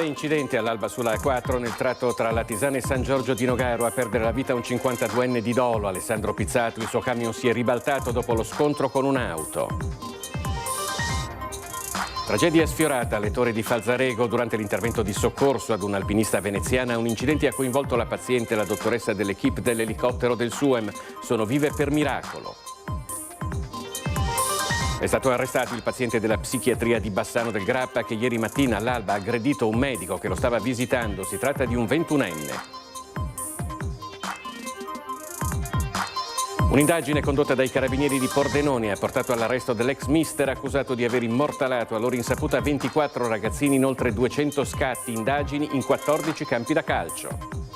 Grave incidente all'alba sulla A4 nel tratto tra Latisana e San Giorgio di Nogaro. A perdere la vita un 52enne di Dolo, Alessandro Pizzato. Il suo camion si è ribaltato dopo lo scontro con un'auto. Tragedia sfiorata alle Torri di Falzarego durante l'intervento di soccorso ad un'alpinista veneziana. Un incidente ha coinvolto la paziente e la dottoressa dell'equipe dell'elicottero del SUEM. Sono vive per miracolo. È stato arrestato il paziente della psichiatria di Bassano del Grappa che ieri mattina all'alba ha aggredito un medico che lo stava visitando. Si tratta di un 21enne. Un'indagine condotta dai carabinieri di Pordenone ha portato all'arresto dell'ex mister accusato di aver immortalato a loro insaputa 24 ragazzini in oltre 200 scatti, indagini in 14 campi da calcio.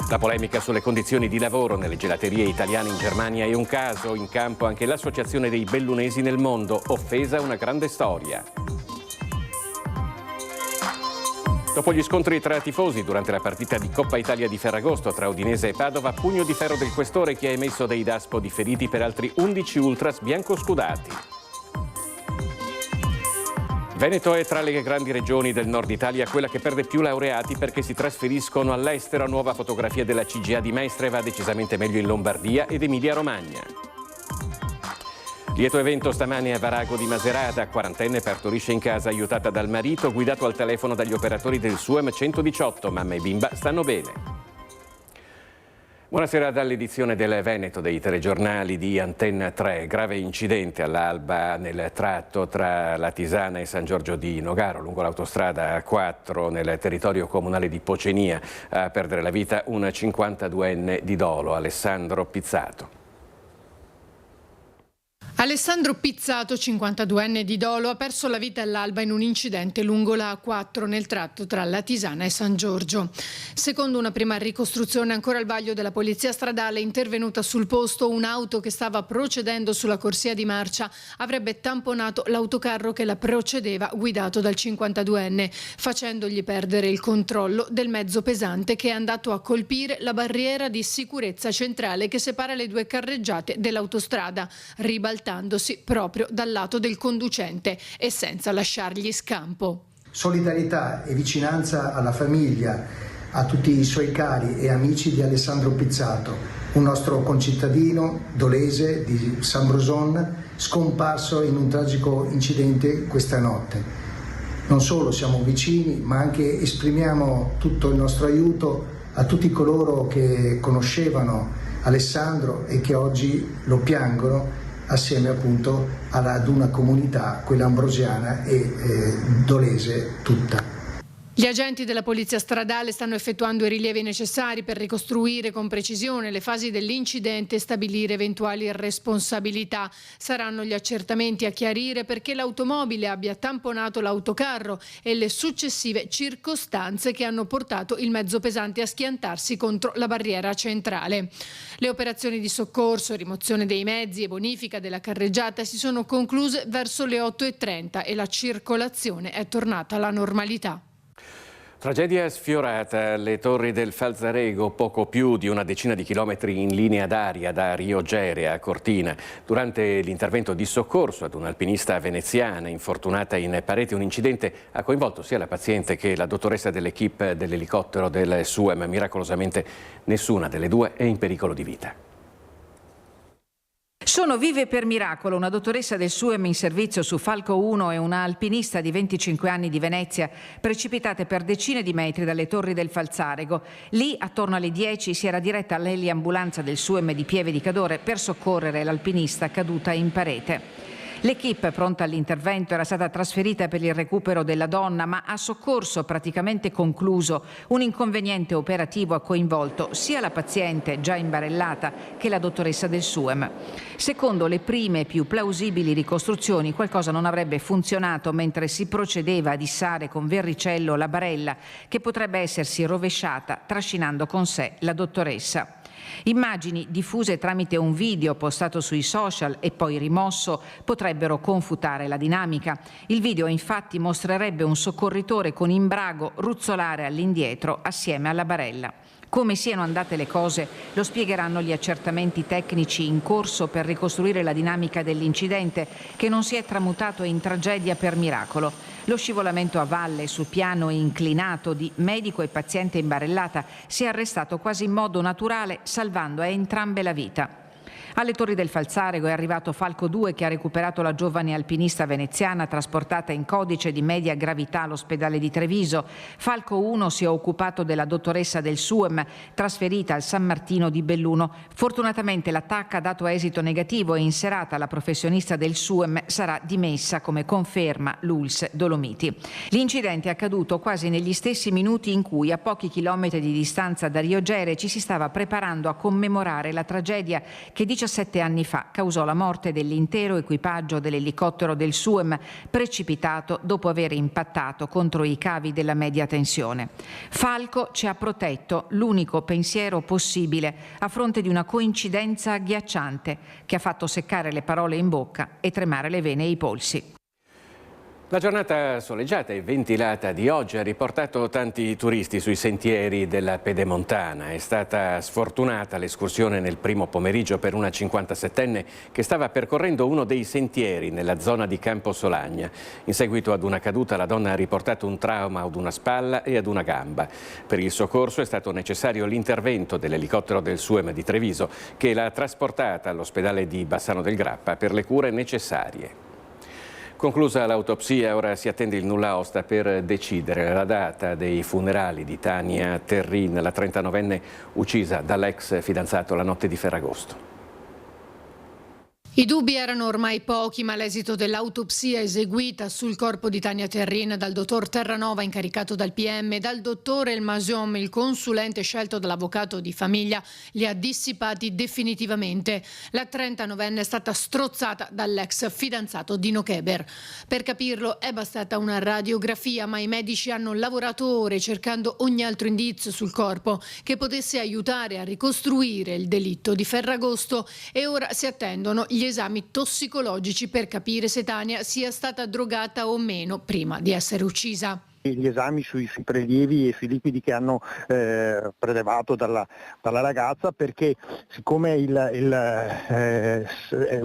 La polemica sulle condizioni di lavoro nelle gelaterie italiane in Germania è un caso. In campo anche l'associazione dei bellunesi nel mondo, offesa una grande storia. Dopo gli scontri tra tifosi durante la partita di Coppa Italia di Ferragosto tra Udinese e Padova, pugno di ferro del questore che ha emesso dei DASPO di feriti per altri 11 ultras biancoscudati. Veneto è tra le grandi regioni del nord Italia quella che perde più laureati perché si trasferiscono all'estero. Nuova fotografia della CGA di Mestre, va decisamente meglio in Lombardia ed Emilia-Romagna. Lieto evento stamane a Varago di Macerata, quarantenne partorisce in casa aiutata dal marito, guidato al telefono dagli operatori del SUEM 118. Mamma e bimba stanno bene. Buonasera dall'edizione del Veneto dei telegiornali di Antenna 3. Grave incidente all'alba nel tratto tra Latisana e San Giorgio di Nogaro, lungo l'autostrada A4 nel territorio comunale di Pocenia. A perdere la vita un 52enne di Dolo, Alessandro Pizzato. Alessandro Pizzato, 52enne di Dolo, ha perso la vita all'alba in un incidente lungo la A4 nel tratto tra Latisana e San Giorgio. Secondo una prima ricostruzione ancora al vaglio della polizia stradale intervenuta sul posto, un'auto che stava procedendo sulla corsia di marcia avrebbe tamponato l'autocarro che la procedeva guidato dal 52enne, facendogli perdere il controllo del mezzo pesante che è andato a colpire la barriera di sicurezza centrale che separa le due carreggiate dell'autostrada, ribaltandosi proprio dal lato del conducente e senza lasciargli scampo. Solidarietà e vicinanza alla famiglia, a tutti i suoi cari e amici di Alessandro Pizzato, un nostro concittadino dolese di San Broson, scomparso in un tragico incidente questa notte. Non solo siamo vicini, ma anche esprimiamo tutto il nostro aiuto a tutti coloro che conoscevano Alessandro e che oggi lo piangono, assieme appunto ad una comunità, quella ambrosiana e dolese tutta. Gli agenti della polizia stradale stanno effettuando i rilievi necessari per ricostruire con precisione le fasi dell'incidente e stabilire eventuali responsabilità. Saranno gli accertamenti a chiarire perché l'automobile abbia tamponato l'autocarro e le successive circostanze che hanno portato il mezzo pesante a schiantarsi contro la barriera centrale. Le operazioni di soccorso, rimozione dei mezzi e bonifica della carreggiata si sono concluse verso le 8:30 e la circolazione è tornata alla normalità. Tragedia sfiorata alle Torri del Falzarego, poco più di una decina di chilometri in linea d'aria da Rio Gere a Cortina. Durante l'intervento di soccorso ad un'alpinista veneziana infortunata in parete, un incidente ha coinvolto sia la paziente che la dottoressa dell'equipe dell'elicottero del SUEM. Miracolosamente nessuna delle due è in pericolo di vita. Sono vive per miracolo una dottoressa del SUEM in servizio su Falco 1 e una alpinista di 25 anni di Venezia, precipitate per decine di metri dalle Torri del Falzarego. Lì, attorno alle 10, si era diretta l'eliambulanza del SUEM di Pieve di Cadore per soccorrere l'alpinista caduta in parete. L'equipe pronta all'intervento era stata trasferita per il recupero della donna, ma a soccorso praticamente concluso un inconveniente operativo ha coinvolto sia la paziente già imbarellata che la dottoressa del SUEM. Secondo le prime e più plausibili ricostruzioni, qualcosa non avrebbe funzionato mentre si procedeva ad issare con verricello la barella che potrebbe essersi rovesciata trascinando con sé la dottoressa. Immagini diffuse tramite un video postato sui social e poi rimosso potrebbero confutare la dinamica. Il video infatti mostrerebbe un soccorritore con imbrago ruzzolare all'indietro assieme alla barella. Come siano andate le cose lo spiegheranno gli accertamenti tecnici in corso per ricostruire la dinamica dell'incidente, che non si è tramutato in tragedia per miracolo. Lo scivolamento a valle sul piano inclinato di medico e paziente in barellata si è arrestato quasi in modo naturale, salvando a entrambe la vita. Alle Torri del Falzarego è arrivato Falco 2, che ha recuperato la giovane alpinista veneziana trasportata in codice di media gravità all'ospedale di Treviso. Falco 1 si è occupato della dottoressa del SUEM, trasferita al San Martino di Belluno. Fortunatamente l'attacco ha dato esito negativo e in serata la professionista del SUEM sarà dimessa, come conferma l'ULSS Dolomiti. L'incidente è accaduto quasi negli stessi minuti in cui, a pochi chilometri di distanza da Rio Gere, ci si stava preparando a commemorare la tragedia che 17 anni fa causò la morte dell'intero equipaggio dell'elicottero del SUEM, precipitato dopo aver impattato contro i cavi della media tensione. Falco ci ha protetto, l'unico pensiero possibile, a fronte di una coincidenza agghiacciante che ha fatto seccare le parole in bocca e tremare le vene e i polsi. La giornata soleggiata e ventilata di oggi ha riportato tanti turisti sui sentieri della Pedemontana. È stata sfortunata l'escursione nel primo pomeriggio per una 57enne che stava percorrendo uno dei sentieri nella zona di Campo Solagna. In seguito ad una caduta la donna ha riportato un trauma ad una spalla e ad una gamba. Per il soccorso è stato necessario l'intervento dell'elicottero del SUEM di Treviso, che l'ha trasportata all'ospedale di Bassano del Grappa per le cure necessarie. Conclusa l'autopsia, ora si attende il nulla osta per decidere la data dei funerali di Tania Terrin, la 39enne uccisa dall'ex fidanzato la notte di Ferragosto. I dubbi erano ormai pochi, ma l'esito dell'autopsia eseguita sul corpo di Tania Terrin dal dottor Terranova, incaricato dal PM, e dal dottore Elmasiom, il consulente scelto dall'avvocato di famiglia, li ha dissipati definitivamente. La 39enne è stata strozzata dall'ex fidanzato Dino Keber. Per capirlo è bastata una radiografia, ma i medici hanno lavorato ore cercando ogni altro indizio sul corpo che potesse aiutare a ricostruire il delitto di Ferragosto, e ora si attendono gli esami tossicologici per capire se Tania sia stata drogata o meno prima di essere uccisa. Gli esami sui prelievi e sui liquidi che hanno prelevato dalla ragazza, perché siccome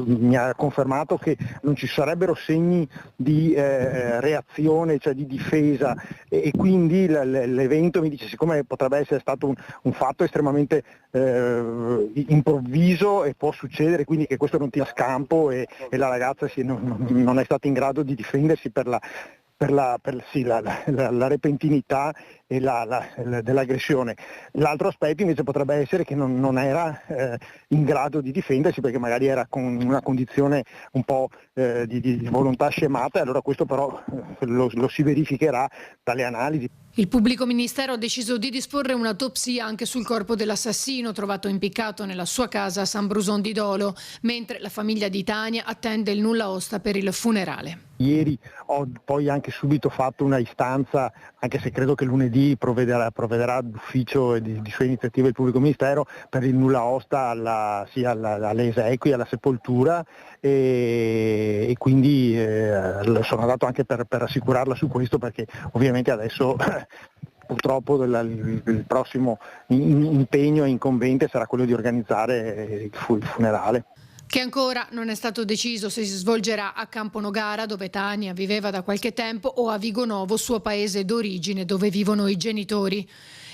mi ha confermato che non ci sarebbero segni di reazione, cioè di difesa, e quindi l'evento, mi dice, siccome potrebbe essere stato un fatto estremamente improvviso e può succedere quindi che questo non dia scampo e la ragazza non è stata in grado di difendersi per la repentinità e dell'aggressione. L'altro aspetto invece potrebbe essere che non era in grado di difendersi, perché magari era con una condizione un po' di volontà scemata, e allora questo però lo si verificherà dalle analisi. Il pubblico ministero ha deciso di disporre un'autopsia anche sul corpo dell'assassino trovato impiccato nella sua casa a San Bruson di Dolo, mentre la famiglia di Tania attende il nulla osta per il funerale. Ieri ho poi anche subito fatto una istanza, anche se credo che lunedì provvederà d'ufficio e di sue iniziative il pubblico ministero, per il nulla osta alle esequie, alla sepoltura, e quindi sono andato anche per rassicurarla su questo, perché ovviamente adesso purtroppo il prossimo impegno incombente sarà quello di organizzare il funerale. Che ancora non è stato deciso se si svolgerà a Camponogara, dove Tania viveva da qualche tempo, o a Vigonovo, suo paese d'origine, dove vivono i genitori.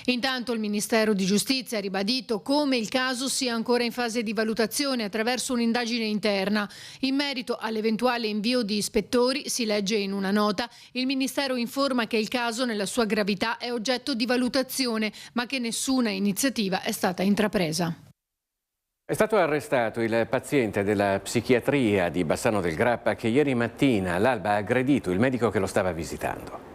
Intanto il Ministero di Giustizia ha ribadito come il caso sia ancora in fase di valutazione attraverso un'indagine interna. In merito all'eventuale invio di ispettori, si legge in una nota, il Ministero informa che il caso nella sua gravità è oggetto di valutazione, ma che nessuna iniziativa è stata intrapresa. È stato arrestato il paziente della psichiatria di Bassano del Grappa che ieri mattina all'alba ha aggredito il medico che lo stava visitando.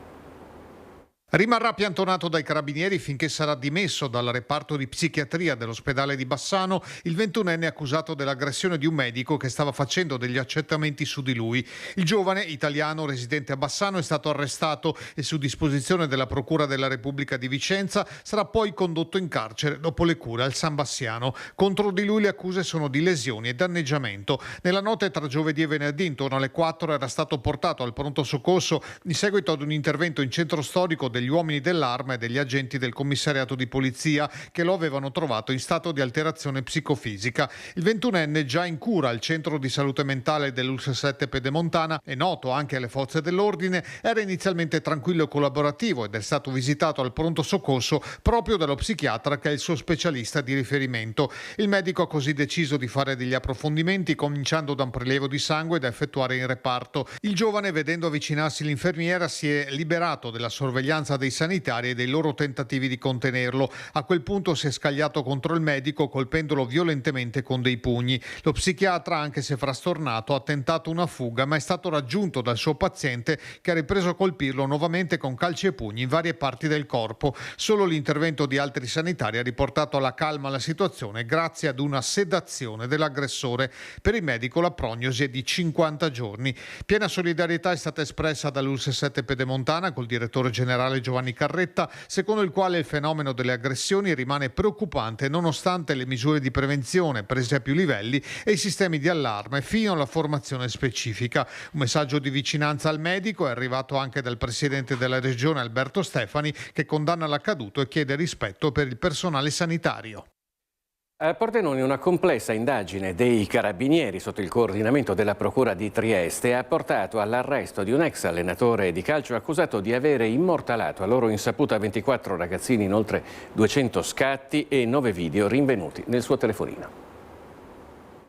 Rimarrà piantonato dai carabinieri finché sarà dimesso dal reparto di psichiatria dell'ospedale di Bassano il 21enne accusato dell'aggressione di un medico che stava facendo degli accertamenti su di lui. Il giovane italiano residente a Bassano è stato arrestato e, su disposizione della Procura della Repubblica di Vicenza, sarà poi condotto in carcere dopo le cure al San Bassiano. Contro di lui le accuse sono di lesioni e danneggiamento. Nella notte tra giovedì e venerdì intorno alle 4 era stato portato al pronto soccorso in seguito ad un intervento in centro storico degli uomini dell'Arma e degli agenti del commissariato di polizia che lo avevano trovato in stato di alterazione psicofisica. Il 21enne, già in cura al centro di salute mentale dell'ULSS 7 Pedemontana e noto anche alle forze dell'ordine, era inizialmente tranquillo e collaborativo ed è stato visitato al pronto soccorso proprio dallo psichiatra che è il suo specialista di riferimento. Il medico ha così deciso di fare degli approfondimenti, cominciando da un prelievo di sangue da effettuare in reparto. Il giovane, vedendo avvicinarsi l'infermiera, si è liberato della sorveglianza dei sanitari e dei loro tentativi di contenerlo. A quel punto si è scagliato contro il medico, colpendolo violentemente con dei pugni. Lo psichiatra, anche se frastornato, ha tentato una fuga, ma è stato raggiunto dal suo paziente che ha ripreso a colpirlo nuovamente con calci e pugni in varie parti del corpo. Solo l'intervento di altri sanitari ha riportato alla calma la situazione grazie ad una sedazione dell'aggressore. Per il medico la prognosi è di 50 giorni. Piena solidarietà è stata espressa dall'ULSS 7 Pedemontana col direttore generale Giovanni Carretta, secondo il quale il fenomeno delle aggressioni rimane preoccupante nonostante le misure di prevenzione prese a più livelli e i sistemi di allarme fino alla formazione specifica. Un messaggio di vicinanza al medico è arrivato anche dal presidente della regione Alberto Stefani, che condanna l'accaduto e chiede rispetto per il personale sanitario. A Pordenone una complessa indagine dei carabinieri sotto il coordinamento della Procura di Trieste ha portato all'arresto di un ex allenatore di calcio accusato di avere immortalato a loro insaputa 24 ragazzini in oltre 200 scatti e 9 video rinvenuti nel suo telefonino.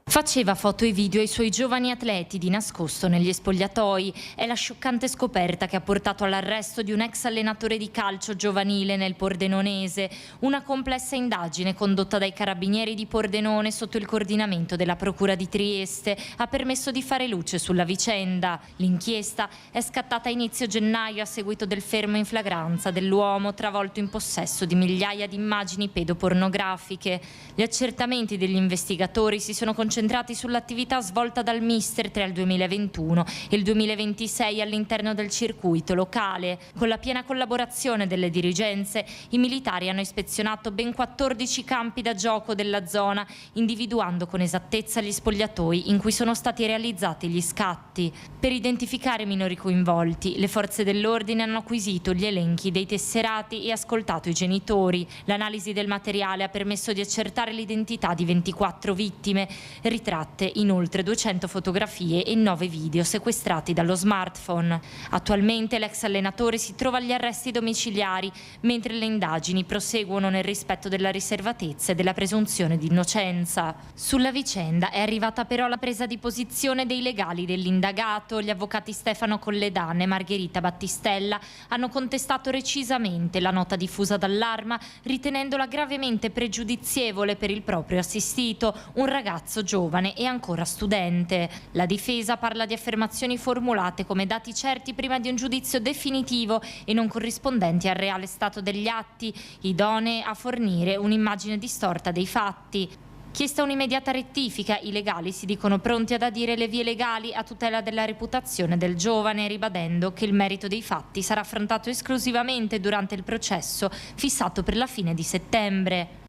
Faceva foto e video ai suoi giovani atleti di nascosto negli spogliatoi. È la scioccante scoperta che ha portato all'arresto di un ex allenatore di calcio giovanile nel Pordenonese. Una complessa indagine condotta dai carabinieri di Pordenone sotto il coordinamento della Procura di Trieste ha permesso di fare luce sulla vicenda. L'inchiesta è scattata a inizio gennaio a seguito del fermo in flagranza dell'uomo travolto in possesso di migliaia di immagini pedopornografiche. Gli accertamenti degli investigatori si sono concentrati sull'attività svolta dal mister tra il 2021 e il 2026 all'interno del circuito locale. Con la piena collaborazione delle dirigenze, i militari hanno ispezionato ben 14 campi da gioco della zona, individuando con esattezza gli spogliatoi in cui sono stati realizzati gli scatti. Per identificare i minori coinvolti, le forze dell'ordine hanno acquisito gli elenchi dei tesserati e ascoltato i genitori. L'analisi del materiale ha permesso di accertare l'identità di 24 vittime, ritratte in oltre 200 fotografie e 9 video sequestrati dallo smartphone. Attualmente l'ex allenatore si trova agli arresti domiciliari, mentre le indagini proseguono nel rispetto della riservatezza e della presunzione di innocenza. Sulla vicenda è arrivata però la presa di posizione dei legali dell'indagato. Gli avvocati Stefano Colledan e Margherita Battistella hanno contestato recisamente la nota diffusa dall'Arma, ritenendola gravemente pregiudizievole per il proprio assistito, un ragazzo giovane e ancora studente. La difesa parla di affermazioni formulate come dati certi prima di un giudizio definitivo e non corrispondenti al reale stato degli atti, idonee a fornire un'immagine distorta dei fatti. Chiesta un'immediata rettifica, i legali si dicono pronti ad adire le vie legali a tutela della reputazione del giovane, ribadendo che il merito dei fatti sarà affrontato esclusivamente durante il processo fissato per la fine di settembre.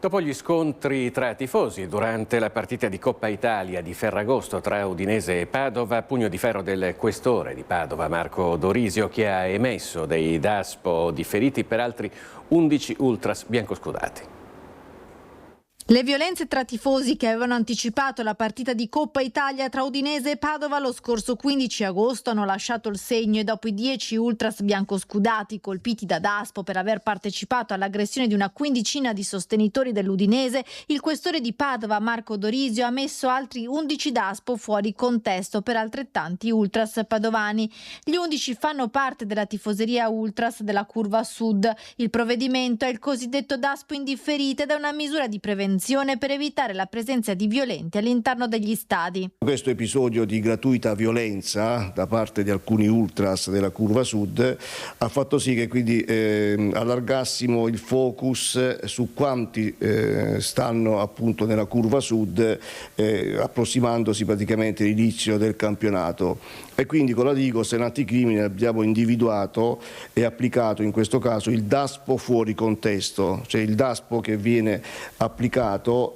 Dopo gli scontri tra tifosi durante la partita di Coppa Italia di Ferragosto tra Udinese e Padova, pugno di ferro del questore di Padova Marco Dorisio, che ha emesso dei DASPO differiti per altri 11 ultras biancoscudati. Le violenze tra tifosi che avevano anticipato la partita di Coppa Italia tra Udinese e Padova lo scorso 15 agosto hanno lasciato il segno e dopo i 10 ultras biancoscudati colpiti da DASPO per aver partecipato all'aggressione di una quindicina di sostenitori dell'Udinese, il questore di Padova Marco Dorisio ha messo altri 11 DASPO fuori contesto per altrettanti ultras padovani. Gli 11 fanno parte della tifoseria ultras della Curva Sud. Il provvedimento è il cosiddetto DASPO indifferito ed è una misura di prevenzione per evitare la presenza di violenti all'interno degli stadi. Questo episodio di gratuita violenza da parte di alcuni ultras della Curva Sud ha fatto sì che quindi allargassimo il focus su quanti stanno appunto nella Curva Sud, approssimandosi praticamente all'inizio del campionato. E quindi con la Digos e l'anticrimine abbiamo individuato e applicato in questo caso il DASPO fuori contesto, cioè il DASPO che viene applicato Stato,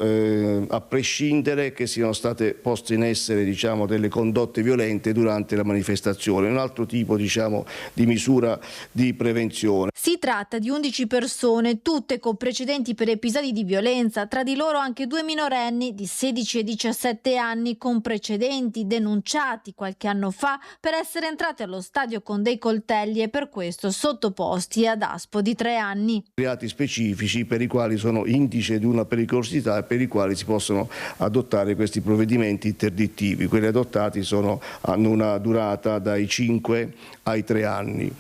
a prescindere che siano state poste in essere delle condotte violente durante la manifestazione, un altro tipo di misura di prevenzione. Si tratta di 11 persone, tutte con precedenti per episodi di violenza, tra di loro anche 2 minorenni di 16 e 17 anni con precedenti denunciati qualche anno fa per essere entrati allo stadio con dei coltelli e per questo sottoposti ad ASPO di 3 anni. Reati specifici per i quali sono indice di una pericolosità e per i quali si possono adottare questi provvedimenti interdittivi. Quelli adottati hanno una durata dai 5 ai 3 anni.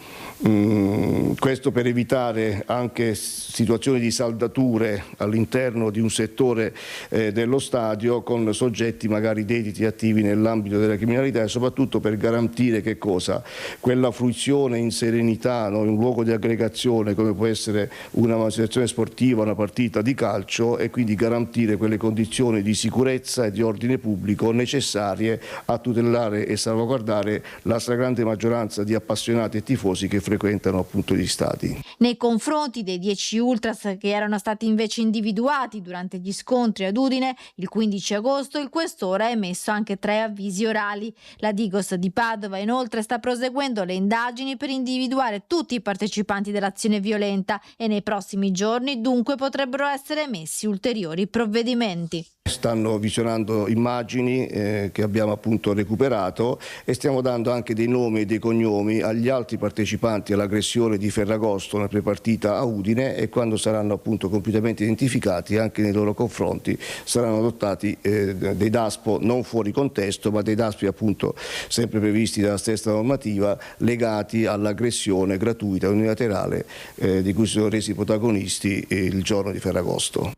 Questo per evitare anche situazioni di saldature all'interno di un settore dello stadio con soggetti magari dediti attivi nell'ambito della criminalità e soprattutto per garantire che cosa? Quella fruizione in serenità, in un luogo di aggregazione come può essere una manifestazione sportiva, una partita di calcio, e quindi garantire quelle condizioni di sicurezza e di ordine pubblico necessarie a tutelare e salvaguardare la stragrande maggioranza di appassionati e tifosi che frequentano appunto gli stadi. Nei confronti dei 10 ultras che erano stati invece individuati durante gli scontri ad Udine il 15 agosto, il questore ha emesso anche 3 avvisi orali. La Digos di Padova inoltre sta proseguendo le indagini per individuare tutti i partecipanti dell'azione violenta e nei prossimi giorni dunque potrebbero essere emessi ulteriori provvedimenti. Stanno visionando immagini che abbiamo appunto recuperato e stiamo dando anche dei nomi e dei cognomi agli altri partecipanti all'aggressione di Ferragosto nella prepartita a Udine, e quando saranno appunto compiutamente identificati anche nei loro confronti saranno adottati dei DASPO non fuori contesto, ma dei DASPO appunto sempre previsti dalla stessa normativa legati all'aggressione gratuita unilaterale di cui si sono resi protagonisti il giorno di Ferragosto.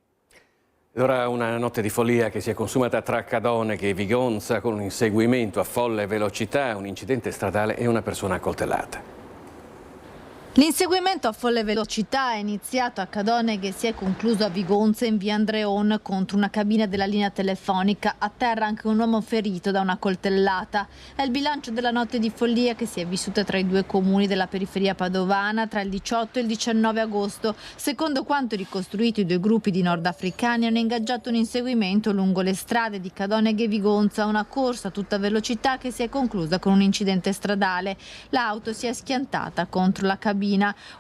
Ed ora una notte di follia che si è consumata tra Cadoneghe e Vigonza con un inseguimento a folle velocità, un incidente stradale e una persona accoltellata. L'inseguimento a folle velocità è iniziato a Cadoneghe e si è concluso a Vigonza in via Andreon contro una cabina della linea telefonica. A terra anche un uomo ferito da una coltellata. È il bilancio della notte di follia che si è vissuta tra i 2 comuni della periferia padovana tra il 18 e il 19 agosto. Secondo quanto ricostruito, i 2 gruppi di nordafricani hanno ingaggiato un inseguimento lungo le strade di Cadoneghe e Vigonza, una corsa a tutta velocità che si è conclusa con un incidente stradale. L'auto si è schiantata contro la cabina.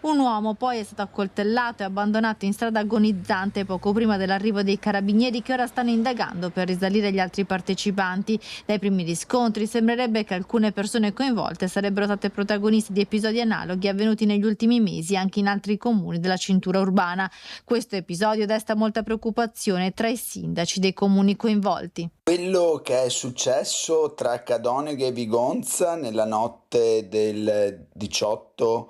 Un uomo poi è stato accoltellato e abbandonato in strada agonizzante poco prima dell'arrivo dei carabinieri, che ora stanno indagando per risalire gli altri partecipanti. Dai primi riscontri sembrerebbe che alcune persone coinvolte sarebbero state protagoniste di episodi analoghi avvenuti negli ultimi mesi anche in altri comuni della cintura urbana. Questo episodio desta molta preoccupazione tra i sindaci dei comuni coinvolti. Quello che è successo tra Cadoneghe e Vigonza nella notte del 18-19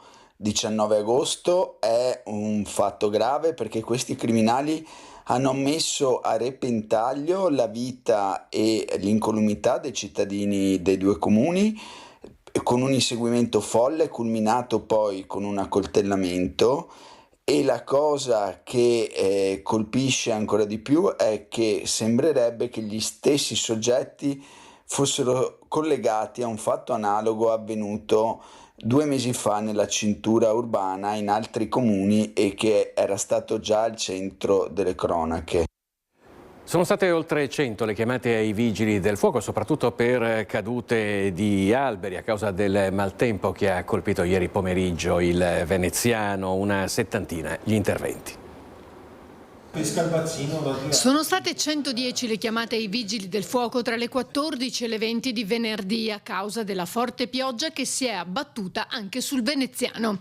agosto è un fatto grave, perché questi criminali hanno messo a repentaglio la vita e l'incolumità dei cittadini dei 2 comuni con un inseguimento folle culminato poi con un accoltellamento. E la cosa che colpisce ancora di più è che sembrerebbe che gli stessi soggetti fossero collegati a un fatto analogo avvenuto 2 mesi fa nella cintura urbana in altri comuni e che era stato già al centro delle cronache. Sono state oltre 100 le chiamate ai vigili del fuoco, soprattutto per cadute di alberi a causa del maltempo che ha colpito ieri pomeriggio il veneziano, una 70ina gli interventi. Sono state 110 le chiamate ai vigili del fuoco tra le 14 e le 20 di venerdì a causa della forte pioggia che si è abbattuta anche sul veneziano.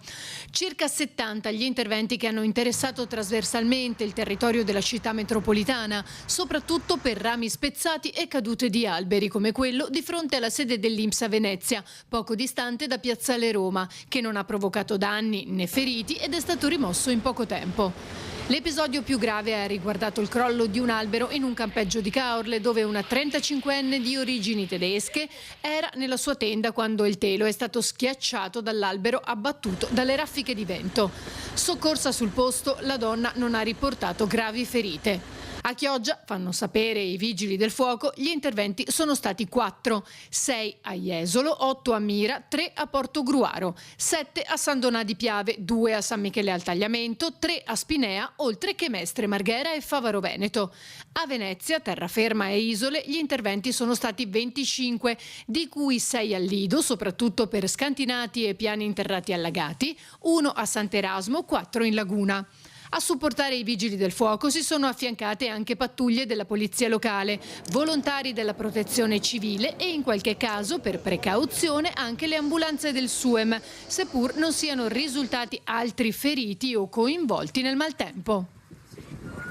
Circa 70 gli interventi che hanno interessato trasversalmente il territorio della città metropolitana, soprattutto per rami spezzati e cadute di alberi come quello di fronte alla sede dell'INPS a Venezia, poco distante da Piazzale Roma, che non ha provocato danni né feriti ed è stato rimosso in poco tempo. L'episodio più grave ha riguardato il crollo di un albero in un campeggio di Caorle, dove una 35enne di origini tedesche era nella sua tenda quando il telo è stato schiacciato dall'albero abbattuto dalle raffiche di vento. Soccorsa sul posto, la donna non ha riportato gravi ferite. A Chioggia, fanno sapere i vigili del fuoco, gli interventi sono stati 4, 6 a Jesolo, 8 a Mira, 3 a Portogruaro, 7 a San Donà di Piave, 2 a San Michele al Tagliamento, 3 a Spinea, oltre che Mestre Marghera e Favaro Veneto. A Venezia, terraferma e isole, gli interventi sono stati 25, di cui 6 al Lido, soprattutto per scantinati e piani interrati allagati, 1 a Sant'Erasmo, 4 in Laguna. A supportare i vigili del fuoco si sono affiancate anche pattuglie della polizia locale, volontari della protezione civile e in qualche caso, per precauzione, anche le ambulanze del SUEM, seppur non siano risultati altri feriti o coinvolti nel maltempo.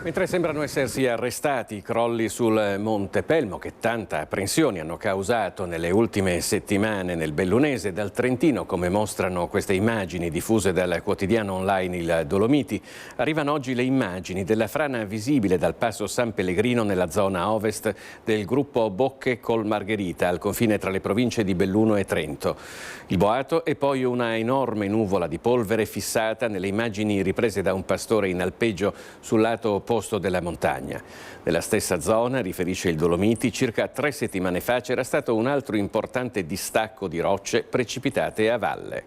Mentre sembrano essersi arrestati i crolli sul Monte Pelmo che tanta apprensione hanno causato nelle ultime settimane nel Bellunese e dal Trentino, come mostrano queste immagini diffuse dal quotidiano online Il Dolomiti, arrivano oggi le immagini della frana visibile dal passo San Pellegrino nella zona ovest del gruppo Bocche col Margherita, al confine tra le province di Belluno e Trento. Il boato è poi una enorme nuvola di polvere fissata nelle immagini riprese da un pastore in alpeggio sul lato opposto della montagna. Nella stessa zona, riferisce il Dolomiti, circa 3 settimane fa c'era stato un altro importante distacco di rocce precipitate a valle.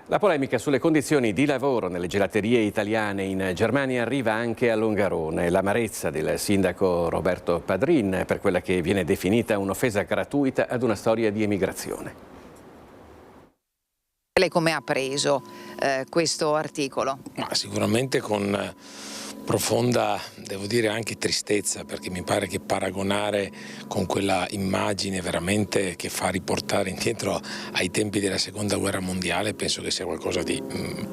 La polemica sulle condizioni di lavoro nelle gelaterie italiane in Germania arriva anche a Longarone. L'amarezza del sindaco Roberto Padrin per quella che viene definita un'offesa gratuita ad una storia di emigrazione. Lei come ha preso questo articolo? Ma sicuramente con profonda, devo dire, anche tristezza, perché mi pare che paragonare con quella immagine veramente che fa riportare indietro ai tempi della Seconda Guerra Mondiale penso che sia qualcosa di,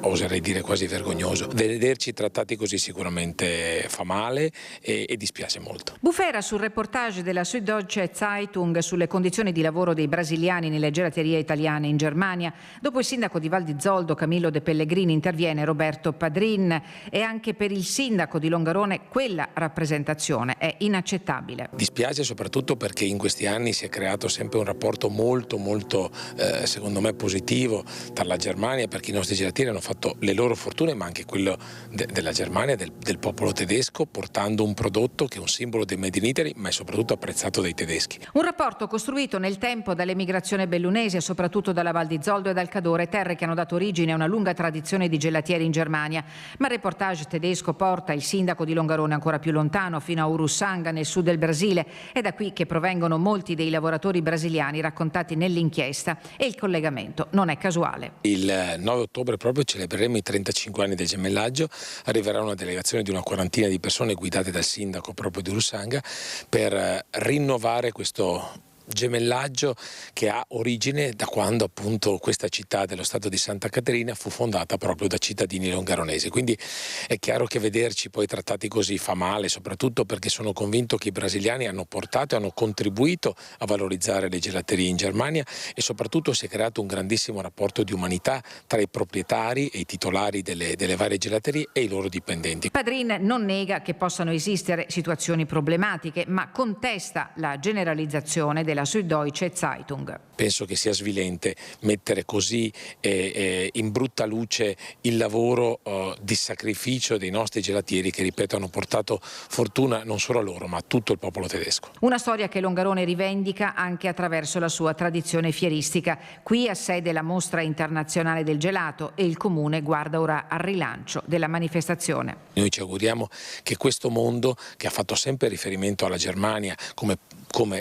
oserei dire, quasi vergognoso. Vederci trattati così sicuramente fa male e dispiace molto. Bufera sul reportage della Süddeutsche Zeitung sulle condizioni di lavoro dei brasiliani nelle gelaterie italiane in Germania. Dopo il sindaco di Val di Zoldo, Camillo De Pellegrini, interviene Roberto Padrin e anche per il sindaco di Longarone quella rappresentazione è inaccettabile. Dispiace soprattutto perché in questi anni si è creato sempre un rapporto molto secondo me positivo tra la Germania, perché i nostri gelatieri hanno fatto le loro fortune, ma anche quello della Germania, del popolo tedesco, portando un prodotto che è un simbolo del Made in Italy, ma è soprattutto apprezzato dai tedeschi. Un rapporto costruito nel tempo dall'emigrazione bellunese, soprattutto dalla Val di Zoldo e dal Cadore, terre che hanno dato origine a una lunga tradizione di gelatieri in Germania. Ma il reportage tedesco porta il sindaco di Longarone ancora più lontano, fino a Urussanga, nel sud del Brasile. È da qui che provengono molti dei lavoratori brasiliani raccontati nell'inchiesta e il collegamento non è casuale. Il 9 ottobre proprio celebreremo i 35 anni del gemellaggio, arriverà una delegazione di una quarantina di persone guidate dal sindaco proprio di Urussanga per rinnovare questo gemellaggio che ha origine da quando appunto questa città dello stato di Santa Caterina fu fondata proprio da cittadini longaronesi. Quindi è chiaro che vederci poi trattati così fa male, soprattutto perché sono convinto che i brasiliani hanno portato e hanno contribuito a valorizzare le gelaterie in Germania e soprattutto si è creato un grandissimo rapporto di umanità tra i proprietari e i titolari delle varie gelaterie e i loro dipendenti. Padrin non nega che possano esistere situazioni problematiche, ma contesta la generalizzazione della Süddeutsche Zeitung. Penso che sia svilente mettere così in brutta luce il lavoro di sacrificio dei nostri gelatieri che, ripeto, hanno portato fortuna non solo a loro ma a tutto il popolo tedesco. Una storia che Longarone rivendica anche attraverso la sua tradizione fieristica. Qui ha sede la Mostra Internazionale del Gelato e il Comune guarda ora al rilancio della manifestazione. Noi ci auguriamo che questo mondo, che ha fatto sempre riferimento alla Germania come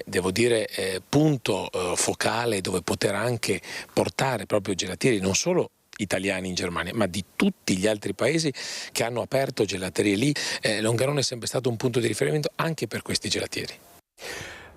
devo dire punto focale dove poter anche portare proprio gelatieri non solo italiani in Germania ma di tutti gli altri paesi che hanno aperto gelaterie lì, Longarone è sempre stato un punto di riferimento anche per questi gelatieri.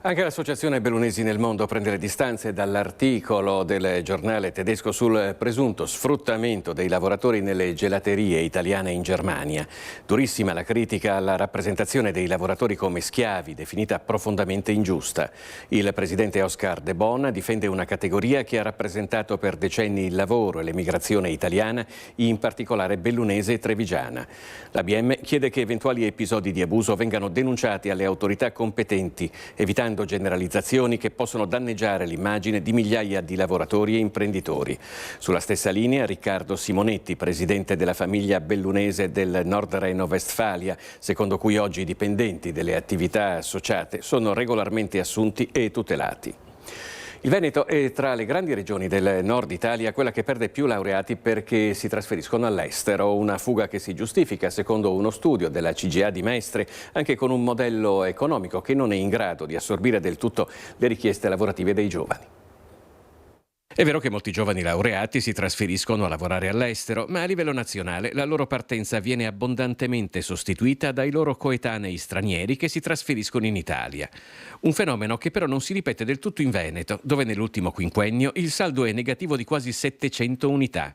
Anche l'Associazione Bellunesi nel Mondo prende le distanze dall'articolo del giornale tedesco sul presunto sfruttamento dei lavoratori nelle gelaterie italiane in Germania. Durissima la critica alla rappresentazione dei lavoratori come schiavi, definita profondamente ingiusta. Il presidente Oscar De Bon difende una categoria che ha rappresentato per decenni il lavoro e l'emigrazione italiana, in particolare bellunese e trevigiana. L'ABM chiede che eventuali episodi di abuso vengano denunciati alle autorità competenti, evitando evitando generalizzazioni che possono danneggiare l'immagine di migliaia di lavoratori e imprenditori. Sulla stessa linea Riccardo Simonetti, presidente della famiglia bellunese del Nord Reno-Vestfalia, secondo cui oggi i dipendenti delle attività associate sono regolarmente assunti e tutelati. Il Veneto è tra le grandi regioni del nord Italia quella che perde più laureati perché si trasferiscono all'estero, una fuga che si giustifica secondo uno studio della CGA di Mestre anche con un modello economico che non è in grado di assorbire del tutto le richieste lavorative dei giovani. È vero che molti giovani laureati si trasferiscono a lavorare all'estero, ma a livello nazionale la loro partenza viene abbondantemente sostituita dai loro coetanei stranieri che si trasferiscono in Italia. Un fenomeno che però non si ripete del tutto in Veneto, dove nell'ultimo quinquennio il saldo è negativo di quasi 700 unità.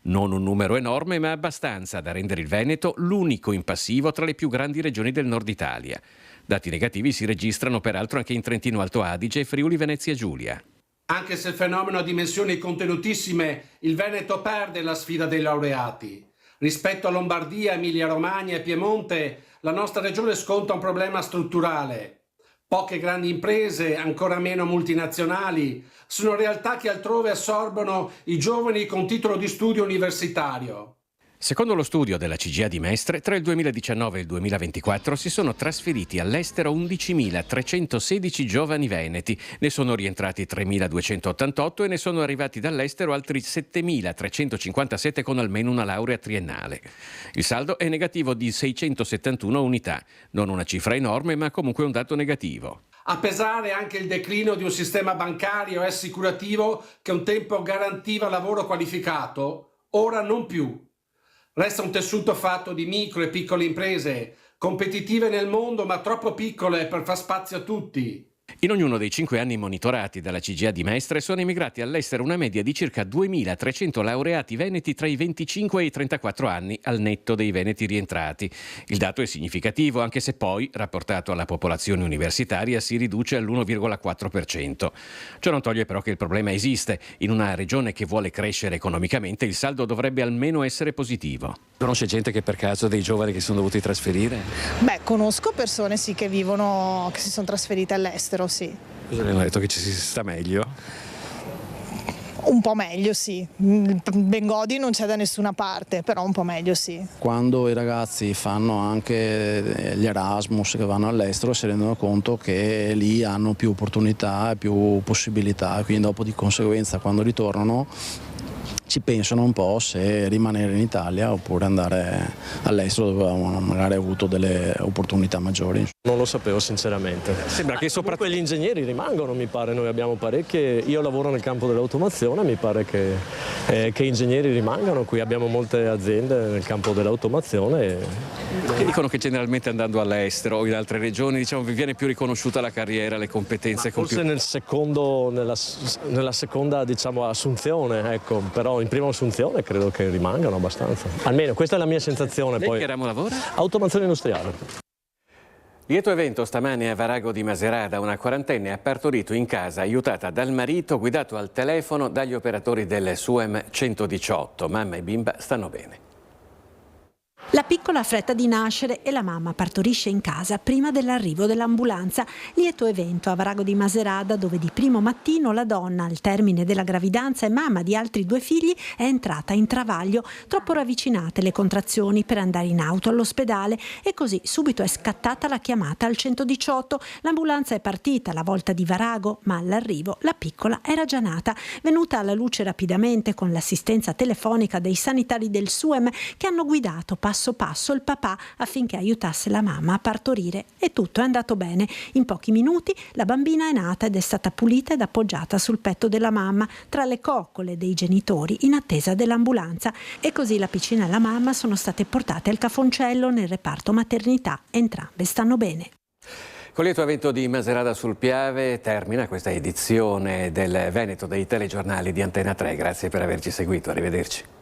Non un numero enorme, ma abbastanza da rendere il Veneto l'unico in passivo tra le più grandi regioni del nord Italia. Dati negativi si registrano peraltro anche in Trentino Alto Adige e Friuli Venezia Giulia. Anche se il fenomeno ha dimensioni contenutissime, il Veneto perde la sfida dei laureati. Rispetto a Lombardia, Emilia-Romagna e Piemonte, la nostra regione sconta un problema strutturale. Poche grandi imprese, ancora meno multinazionali, sono realtà che altrove assorbono i giovani con titolo di studio universitario. Secondo lo studio della CGA di Mestre, tra il 2019 e il 2024 si sono trasferiti all'estero 11.316 giovani veneti, ne sono rientrati 3.288 e ne sono arrivati dall'estero altri 7.357 con almeno una laurea triennale. Il saldo è negativo di 671 unità, non una cifra enorme ma comunque un dato negativo. A pesare anche il declino di un sistema bancario e assicurativo che un tempo garantiva lavoro qualificato, ora non più. Resta un tessuto fatto di micro e piccole imprese, competitive nel mondo ma troppo piccole per far spazio a tutti. In ognuno dei 5 anni monitorati dalla CGA di Mestre sono emigrati all'estero una media di circa 2.300 laureati veneti tra i 25 e i 34 anni al netto dei veneti rientrati. Il dato è significativo anche se poi, rapportato alla popolazione universitaria, si riduce all'1,4%. Ciò non toglie però che il problema esiste. In una regione che vuole crescere economicamente il saldo dovrebbe almeno essere positivo. Conosce gente che per caso dei giovani che sono dovuti trasferire? Beh, conosco persone sì che vivono, che si sono trasferite all'estero, sì. Cosa le hanno detto, che ci si sta meglio? Un po' meglio, sì. Bengodi non c'è da nessuna parte, però un po' meglio, sì. Quando i ragazzi fanno anche gli Erasmus che vanno all'estero si rendono conto che lì hanno più opportunità e più possibilità, quindi dopo di conseguenza quando ritornano ci pensano un po' se rimanere in Italia oppure andare all'estero dove hanno magari avuto delle opportunità maggiori. Non lo sapevo sinceramente. Sembra che soprattutto gli ingegneri rimangono, mi pare, noi abbiamo parecchie, io lavoro nel campo dell'automazione, mi pare che ingegneri rimangano, qui abbiamo molte aziende nel campo dell'automazione. Che dicono che generalmente andando all'estero o in altre regioni vi viene più riconosciuta la carriera, le competenze. Forse nella seconda assunzione, ecco, però in prima assunzione credo che rimangano abbastanza. Almeno questa è la mia sensazione. Lei poi. Che ramo lavora? Automazione industriale. Lieto evento stamane a Varago di Maserata, una quarantenne ha partorito in casa aiutata dal marito guidato al telefono dagli operatori del SUEM 118. Mamma e bimba stanno bene. La piccola ha fretta di nascere e la mamma partorisce in casa prima dell'arrivo dell'ambulanza. Lieto evento a Varago di Maserata, dove di primo mattino la donna, al termine della gravidanza e mamma di altri 2 figli, è entrata in travaglio, troppo ravvicinate le contrazioni per andare in auto all'ospedale e così subito è scattata la chiamata al 118. L'ambulanza è partita alla volta di Varago, ma all'arrivo la piccola era già nata, venuta alla luce rapidamente con l'assistenza telefonica dei sanitari del SUEM che hanno guidato passo passo il papà affinché aiutasse la mamma a partorire e tutto è andato bene. In pochi minuti la bambina è nata ed è stata pulita ed appoggiata sul petto della mamma tra le coccole dei genitori in attesa dell'ambulanza e così la piccina e la mamma sono state portate al Cafoncello nel reparto maternità. Entrambe stanno bene. Con lieto evento di Maserata sul Piave termina questa edizione del Veneto dei telegiornali di Antena 3. Grazie per averci seguito, arrivederci.